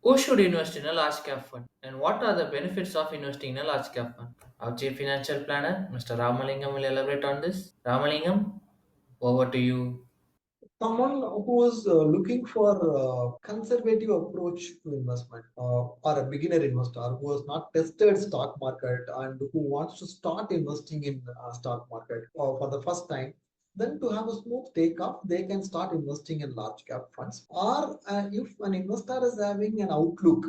Who should invest in a large cap fund and what are the benefits of investing in a large cap fund? Our chief financial planner, Mr. Ramalingam, will elaborate on this. Ramalingam, over to you. Someone who is looking for a conservative approach to investment, or a beginner investor who has not tested stock market and who wants to start investing in stock market for the first time, then to have a smooth takeoff they can start investing in large cap funds. Or if an investor is having an outlook,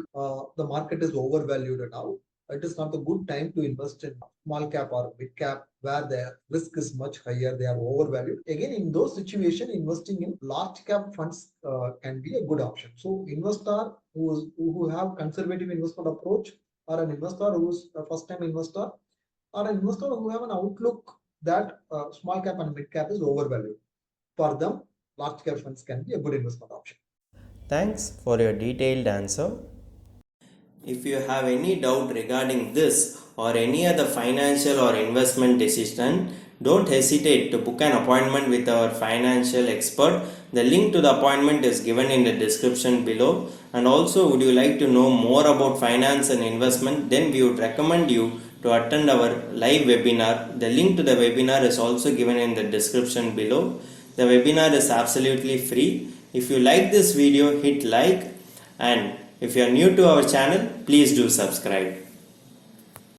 the market is overvalued now, it is not a good time to invest in small cap or mid cap where the risk is much higher, they are overvalued. Again, in those situations, investing in large cap funds can be a good option. So, investor who have conservative investment approach, or an investor who's a first time investor, or an investor who have an outlook that small cap and mid cap is overvalued. For them, large cap funds can be a good investment option. Thanks for your detailed answer. If you have any doubt regarding this or any other financial or investment decision, don't hesitate to book an appointment with our financial expert. The link to the appointment is given in the description below. And also, would you like to know more about finance and investment? Then we would recommend you to attend our live webinar. The link to the webinar is also given in the description below. The webinar is absolutely free. If you like this video, hit like, and if you are new to our channel, please do subscribe.